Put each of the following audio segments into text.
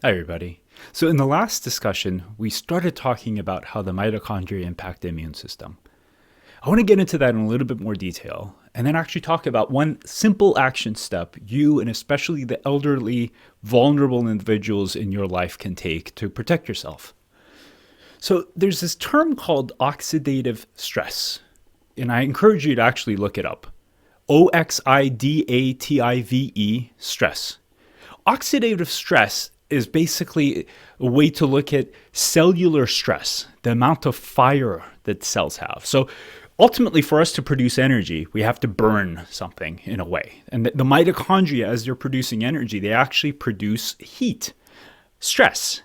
Hi, everybody. So, in the last discussion, we started talking about how the mitochondria impact the immune system. I want to get into that in a little bit more detail and then actually talk about one simple action step you and especially the elderly, vulnerable individuals in your life can take to protect yourself. So, there's this term called oxidative stress, and I encourage you to actually look it up. OXIDATIVE stress. Oxidative stress is basically a way to look at cellular stress, the amount of fire that cells have. So ultimately, for us to produce energy, we have to burn something in a way. And the mitochondria, as they're producing energy, they actually produce heat, stress.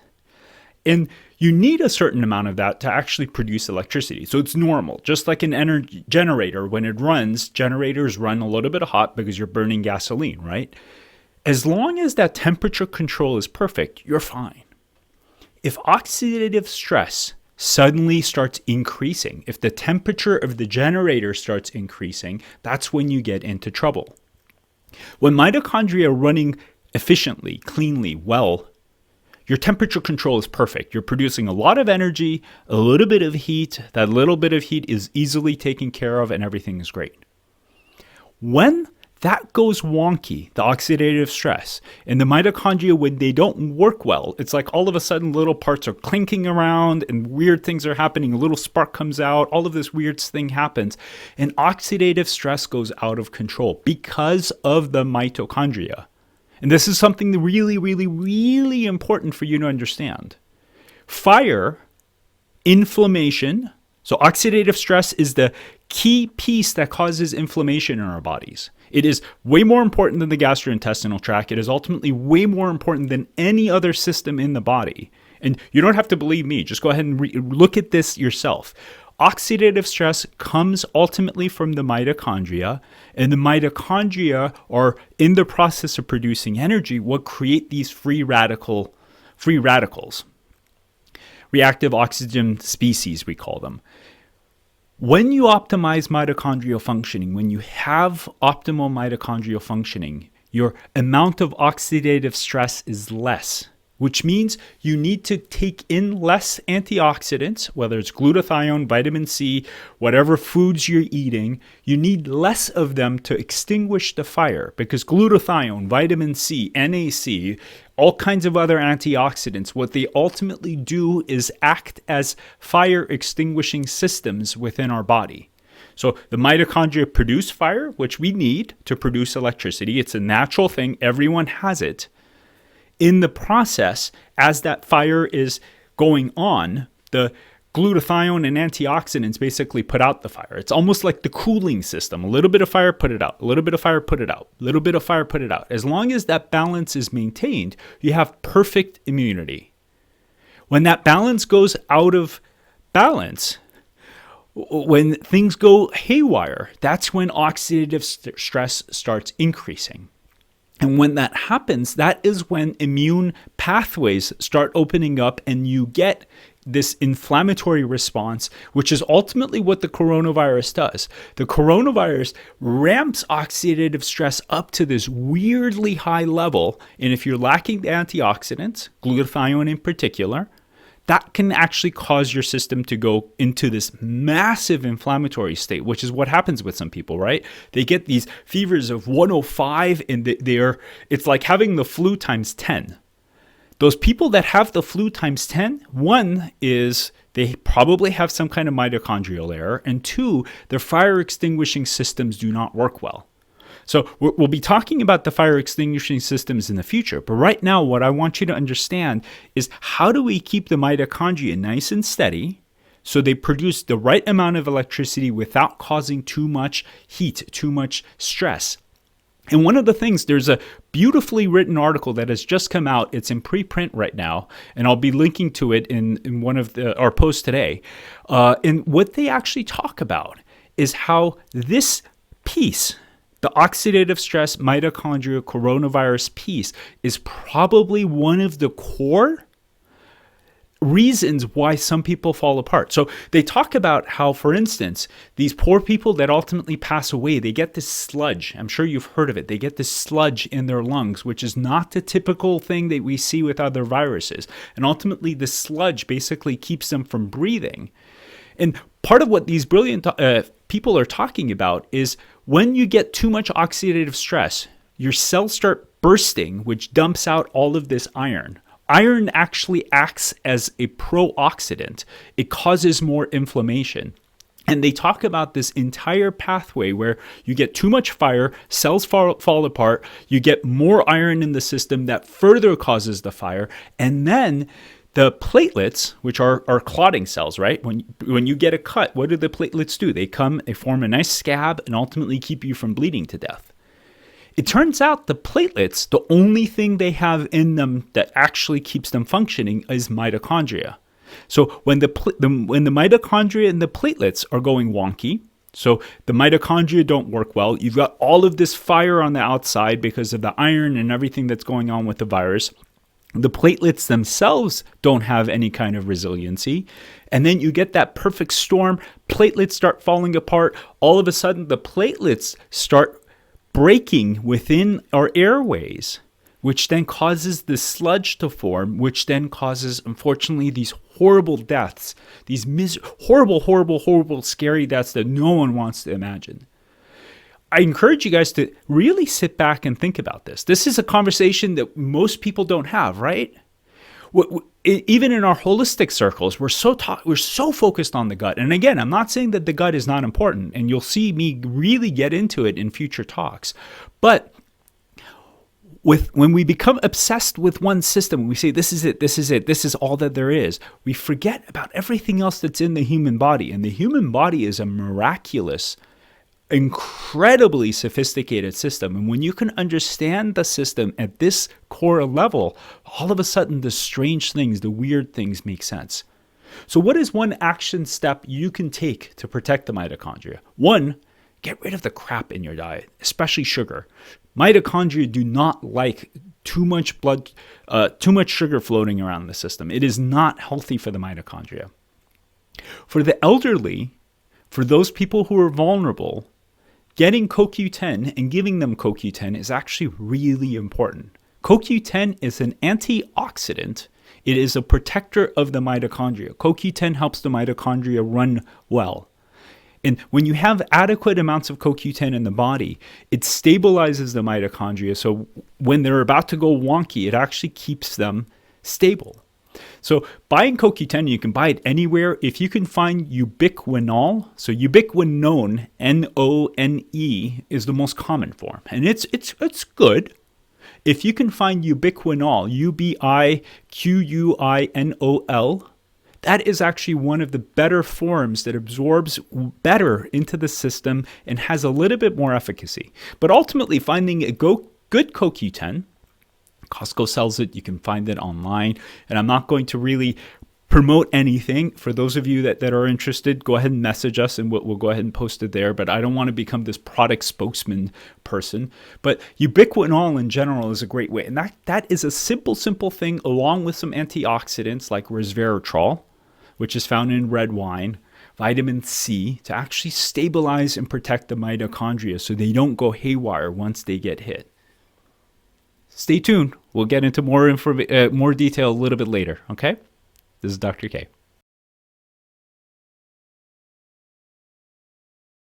And you need a certain amount of that to actually produce electricity. So it's normal. Just like an energy generator, when it runs, generators run a little bit hot because you're burning gasoline, right? As long as that temperature control is perfect, you're fine. If oxidative stress suddenly starts increasing, if the temperature of the generator starts increasing, that's when you get into trouble. When mitochondria are running efficiently, cleanly, well, your temperature control is perfect. You're producing a lot of energy, a little bit of heat. That little bit of heat is easily taken care of and everything is great. When that goes wonky, the oxidative stress, and the mitochondria, when they don't work well, it's like all of a sudden little parts are clinking around and weird things are happening. A little spark comes out, all of this weird thing happens, and oxidative stress goes out of control because of the mitochondria. And this is something really, really, really important for you to understand. Fire, inflammation, so oxidative stress is the key piece that causes inflammation in our bodies. It is way more important than the gastrointestinal tract. It is ultimately way more important than any other system in the body. And you don't have to believe me. Just go ahead and look at this yourself. Oxidative stress comes ultimately from the mitochondria, and the mitochondria are in the process of producing energy, what create these free radicals. Reactive oxygen species, we call them. When you optimize mitochondrial functioning, when you have optimal mitochondrial functioning, your amount of oxidative stress is less, which means you need to take in less antioxidants, whether it's glutathione, vitamin C, whatever foods you're eating, you need less of them to extinguish the fire because glutathione, vitamin C, NAC, all kinds of other antioxidants, what they ultimately do is act as fire extinguishing systems within our body. So the mitochondria produce fire, which we need to produce electricity. It's a natural thing. Everyone has it. In the process, as that fire is going on, the glutathione and antioxidants basically put out the fire. It's almost like the cooling system. A little bit of fire, put it out. A little bit of fire, put it out. A little bit of fire, put it out. As long as that balance is maintained, you have perfect immunity. When that balance goes out of balance, when things go haywire, that's when oxidative stress starts increasing. And when that happens, that is when immune pathways start opening up and you get this inflammatory response, which is ultimately what the coronavirus does. The coronavirus ramps oxidative stress up to this weirdly high level. And if you're lacking the antioxidants, glutathione in particular, that can actually cause your system to go into this massive inflammatory state, which is what happens with some people, right? They get these fevers of 105 and it's like having the flu times 10. Those people that have the flu times 10, one is they probably have some kind of mitochondrial error, and two, their fire extinguishing systems do not work well. So we'll be talking about the fire extinguishing systems in the future. But right now, what I want you to understand is how do we keep the mitochondria nice and steady so they produce the right amount of electricity without causing too much heat, too much stress. And one of the things, there's a beautifully written article that has just come out. It's in preprint right now, and I'll be linking to it in one of our posts today. And what they actually talk about is how this piece, the oxidative stress mitochondrial coronavirus piece, is probably one of the core reasons why some people fall apart. So they talk about how, for instance, these poor people that ultimately pass away, they get this sludge. I'm sure you've heard of it. They get this sludge in their lungs, which is not the typical thing that we see with other viruses. And ultimately, the sludge basically keeps them from breathing. And part of what these brilliant people are talking about is when you get too much oxidative stress, your cells start bursting, which dumps out all of this iron. Iron actually acts as a pro-oxidant. It causes more inflammation. And they talk about this entire pathway where you get too much fire, cells fall apart, you get more iron in the system that further causes the fire, and then the platelets, which are clotting cells, right? When you get a cut, what do the platelets do? They form a nice scab and ultimately keep you from bleeding to death. It turns out the platelets, the only thing they have in them that actually keeps them functioning is mitochondria. So when the mitochondria and the platelets are going wonky, so the mitochondria don't work well, you've got all of this fire on the outside because of the iron and everything that's going on with the virus. The platelets themselves don't have any kind of resiliency. And then you get that perfect storm. Platelets start falling apart. All of a sudden, the platelets start breaking within our airways, which then causes the sludge to form, which then causes, unfortunately, these horrible deaths, these horrible, scary deaths that no one wants to imagine. I encourage you guys to really sit back and think about this. This is a conversation that most people don't have, right? Even in our holistic circles, we're so focused on the gut. And again, I'm not saying that the gut is not important, and you'll see me really get into it in future talks. But when we become obsessed with one system, we say, this is it, this is all that there is, we forget about everything else that's in the human body. And the human body is a miraculous, incredibly sophisticated system. And when you can understand the system at this core level, all of a sudden the strange things, the weird things make sense. So what is one action step you can take to protect the mitochondria? One, get rid of the crap in your diet, especially sugar. Mitochondria do not like too much sugar floating around the system. It is not healthy for the mitochondria. For the elderly, for those people who are vulnerable, getting CoQ10 and giving them CoQ10 is actually really important. CoQ10 is an antioxidant. It is a protector of the mitochondria. CoQ10 helps the mitochondria run well. And when you have adequate amounts of CoQ10 in the body, it stabilizes the mitochondria. So when they're about to go wonky, it actually keeps them stable. So buying CoQ10, you can buy it anywhere. If you can find ubiquinol, so ubiquinone, N-O-N-E, is the most common form. And it's good. If you can find ubiquinol, U-B-I-Q-U-I-N-O-L, that is actually one of the better forms that absorbs better into the system and has a little bit more efficacy. But ultimately, finding a good CoQ10, Costco sells it. You can find it online. And I'm not going to really promote anything. For those of you that are interested, go ahead and message us and we'll go ahead and post it there. But I don't want to become this product spokesman person. But ubiquinol in general is a great way. And that is a simple thing along with some antioxidants like resveratrol, which is found in red wine, vitamin C, to actually stabilize and protect the mitochondria so they don't go haywire once they get hit. Stay tuned. We'll get into more detail a little bit later, okay? This is Dr. K.